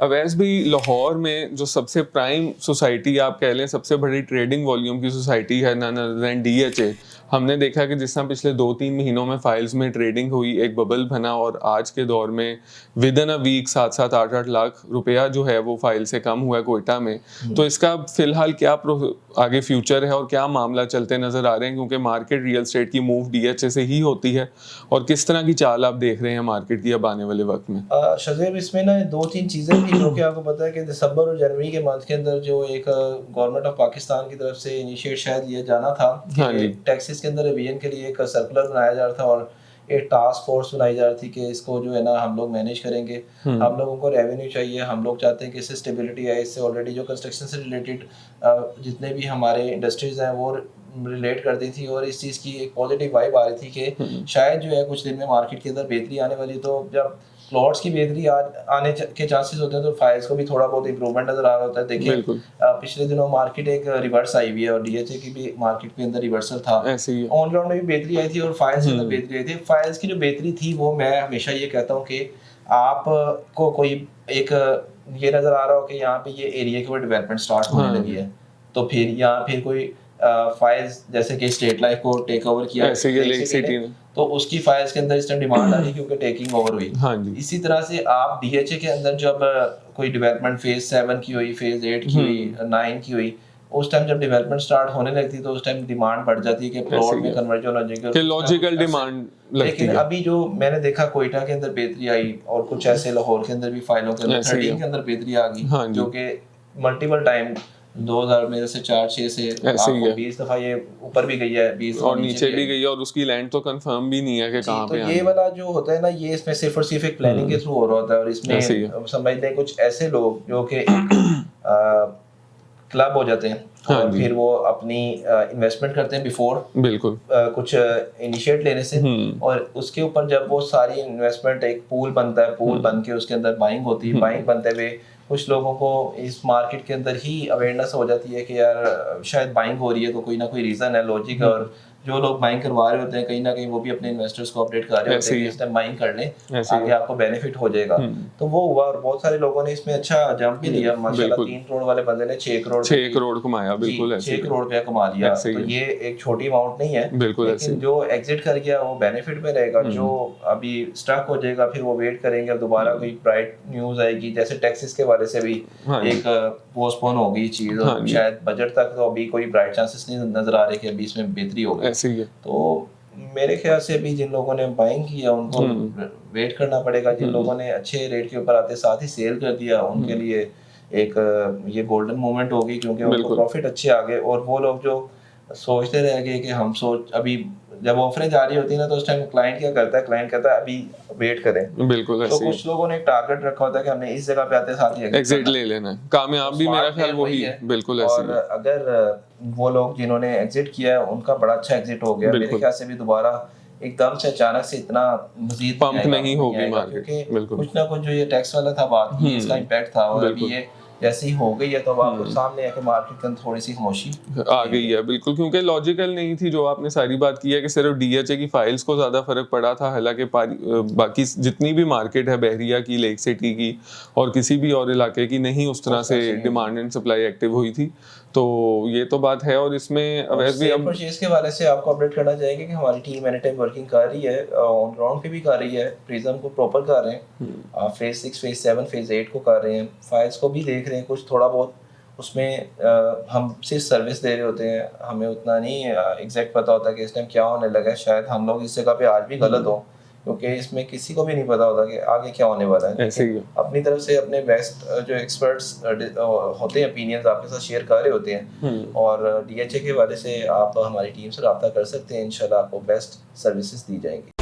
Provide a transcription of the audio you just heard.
अवैस भी लाहौर में जो सबसे प्राइम सोसाइटी आप कह लें, सबसे बड़ी ट्रेडिंग वॉल्यूम की सोसाइटी है नन अदर देन डीएचए। हमने देखा कि जिस तरह पिछले 2-3 महीनों में फाइल्स में ट्रेडिंग हुई, एक बबल बना और आज के दौर में within a week 7-7 8-8 lakh रुपया जो है वो फाइल से कम हुआ है कोयटा में। तो इसका फिलहाल क्या आगे फ्यूचर है और क्या मामला चलते नजर आ रहे हैं, क्योंकि मार्केट रियल एस्टेट की मूव डीएचए से ही होती है, और किस तरह की चाल आप देख रहे हैं मार्केट की अब आने वाले वक्त में? शज़ेब, इसमें ना 2-3 चीज़ें थी जो कि आपको पता है कि दिसंबर और जनवरी के मंथ के अंदर जो एक गवर्नमेंट ऑफ पाकिस्तान की तरफ से इनिशिएट शायद लिया जाना था हाँ कि जी। टैक्सेस के अंदर रिवीजन के लिए एक सर्कुलर बनाया जा रहा था और एक टास्क फोर्स बनाई जा रही थी कि इसको जो है ना हम लोग मैनेज करेंगे। हम लोगों को रेवेन्यू चाहिए, हम लोग चाहते हैं कि इससे स्टेबिलिटी आए। इससे ऑलरेडी जो कंस्ट्रक्शन से रिलेटेड जितने भी हमारे इंडस्ट्रीज़ हैं वो रिलेट करती थी और इस चीज़ की एक पॉजिटिव वाइब आ रही थी कि शायद जो है कुछ दिन में मार्केट के अंदर बेहतरी आने वाली। तो जब प्लॉट्स की बेहतरी आने के चांसेस होते हैं तो फाइल्स को भी थोड़ा बहुत इंप्रूवमेंट नजर आ रहा होता है। देखिए पिछले दिनों मार्केट एक रिवर्स आई हुई है और डीएचए की भी मार्केट के अंदर रिवर्सल था। ऑन ग्राउंड में भी बेहतरी आई थी और फाइल्स के अंदर बेहतरी आई थी। फाइल्स की जो बेहतरी थी वो मैं हमेशा ये कहता हूँ कि आप को कोई एक ये नजर आ रहा हो कि यहाँ पे ये एरिया के ऊपर डेवलपमेंट स्टार्ट होने लगी है, तो फिर यहाँ फिर कोई फाइल्स जैसे कि स्टेट लाइफ को टेक ओवर किया लेक सिटी ने, तो उसकी फाइल्स के अंदर इस टाइम डिमांड आ रही क्योंकि टेकिंग ओवर हुई। हाँ जी। इसी तरह से आप डीएचए के अंदर जब कोई डेवलपमेंट फेज 7 की हुई, फेज 8 की हुई, 9 की हुई, उस टाइम जब डेवलपमेंट स्टार्ट होने लगती है तो उस टाइम डिमांड बढ़ जाती है कि प्लॉट में कन्वर्जन हो जाएगा, कि लॉजिकल डिमांड लगती है। लेकिन अभी जो मैंने देखा कोयटा के अंदर बेहतरी आई और कुछ ऐसे लाहौर के अंदर भी फाइलों के अंदर 13 के अंदर बेहतरी आ गई, जो कि मल्टीपल टाइम 2000 में से 4-6 से आपको 20 दफा ये ऊपर भी गई है, 20 और नीचे भी गई है, और उसकी लैंड तो कंफर्म भी नहीं है कि कहां पे। तो ये वाला जो होता है ना, ये इसमें सिर्फ और सिर्फ एक प्लानिंग के थ्रू हो रहा होता है। और इसमें समझ लें कुछ ऐसे लोग जो कि क्लब हो जाते हैं और फिर वो अपनी इन्वेस्टमेंट करते हैं बिफोर बिल्कुल कुछ इनिशिएट लेने से, और उसके ऊपर जब वो सारी इन्वेस्टमेंट एक पूल बनता है, पूल बन के उसके अंदर बाइंग होती है, बाइंग बनते हुए कुछ लोगों को इस मार्केट के अंदर ही अवेयरनेस हो जाती है कि यार शायद बाइंग हो रही है तो कोई ना कोई रीज़न है, लॉजिक है। और जो लोग बाइंग करवा रहे होते हैं कहीं ना कहीं वो भी अपने इन्वेस्टर्स को अपडेट कर रहे होते हैं कि इस टाइम बाइंग कर लें, आगे आपको बेनिफिट हो जाएगा। तो वो हुआ और बहुत सारे लोगों ने इसमें अच्छा जंप भी लिया माशाल्लाह। 3 करोड़ वाले बंदे ने 6 करोड़ कमाया। बिल्कुल 6 करोड़ रुपया कमा लिया। तो ये एक छोटी अमाउंट नहीं है, लेकिन जो एग्जिट कर गया वो बेनिफिट में रहेगा। जो अभी स्टक हो जाएगा फिर वो वेट करेंगे, दोबारा कोई ब्राइट न्यूज आएगी। जैसे टैक्सेस के वाले से भी एक पोस्टपोन हो गई चीज, और शायद बजट तक तो अभी कोई ब्राइट चांसेस नहीं नजर आ रहे कि अभी इसमें बेहतरी होगी। तो मेरे ख्याल से अभी जिन लोगों ने बाइंग किया उनको वेट करना पड़ेगा। जिन लोगों ने अच्छे रेट के ऊपर आते साथ ही सेल कर दिया उनके लिए एक ये गोल्डन मोमेंट होगी, क्योंकि उनको प्रॉफिट अच्छे आ गए। और वो लोग जो सोचते रह गए कि हम अभी जब ऑफरें जारी होती है ना तो उस टाइम क्लाइंट क्या करता है, क्लाइंट कहता है अभी वेट करें। बिल्कुल तो कुछ लोगों ने एक टारगेट रखा होता है कि हमने इस जगह पे आते साथ ही एग्जिट ले लेना है। कामयाब भी मेरा ख्याल वही है। बिल्कुल ऐसे और अगर वो लोग जिन्होंने एग्जिट किया है उनका बड़ा अच्छा एग्जिट हो गया, मेरे ख्याल से भी दोबारा एकदम से अचानक से इतना मजीद पंप नहीं होगी मार्केट, क्योंकि कुछ ना कुछ जो ये टैक्स वाला था बात की इसका इम्पैक्ट था। और अभी ये जैसे ही हो गई है तो आपको सामने है कि मार्केट के अंदर थोड़ी सी खामोशी आ गई है। बिल्कुल, क्योंकि लॉजिकल नहीं थी जो आपने सारी बात की है कि सिर्फ डीएचए की फाइल्स को ज़्यादा फर्क पड़ा था, हालांकि बाकी जितनी भी मार्केट है बहरिया की, लेक सिटी की और किसी भी और इलाके की नहीं उस तरह से डिमांड एंड सप्लाई एक्टिव हुई थी। तो ये तो बात है। और इसमें अवैस भी अब परचेज के वाले से आपको अपडेट करना चाहिए कि हमारी टीम एनी टाइम वर्किंग कर रही है, ऑन ग्राउंड पे भी कर रही है, प्रिज्म को प्रॉपर कर रहे हैं, फेज 6 फेज 7 फेज 8 को कर रहे हैं, फाइल्स को भी देख रहे हैं। कुछ थोड़ा बहुत उसमें हम सिर्फ सर्विस दे रहे होते हैं, हमें उतना नहीं एग्जैक्ट पता होता कि इस टाइम क्या होने लगा है। शायद हम लोग इस जगह पे आज भी गलत हो, क्योंकि इसमें किसी को भी नहीं पता होता कि आगे क्या होने वाला है। अपनी तरफ से अपने बेस्ट जो एक्सपर्ट्स होते हैं ओपिनियंस आपके साथ शेयर कर रहे होते हैं। और डीएचए के वाले से आप हमारी टीम से रब्ता कर सकते हैं, इंशाल्लाह आपको बेस्ट सर्विसेज दी जाएंगी।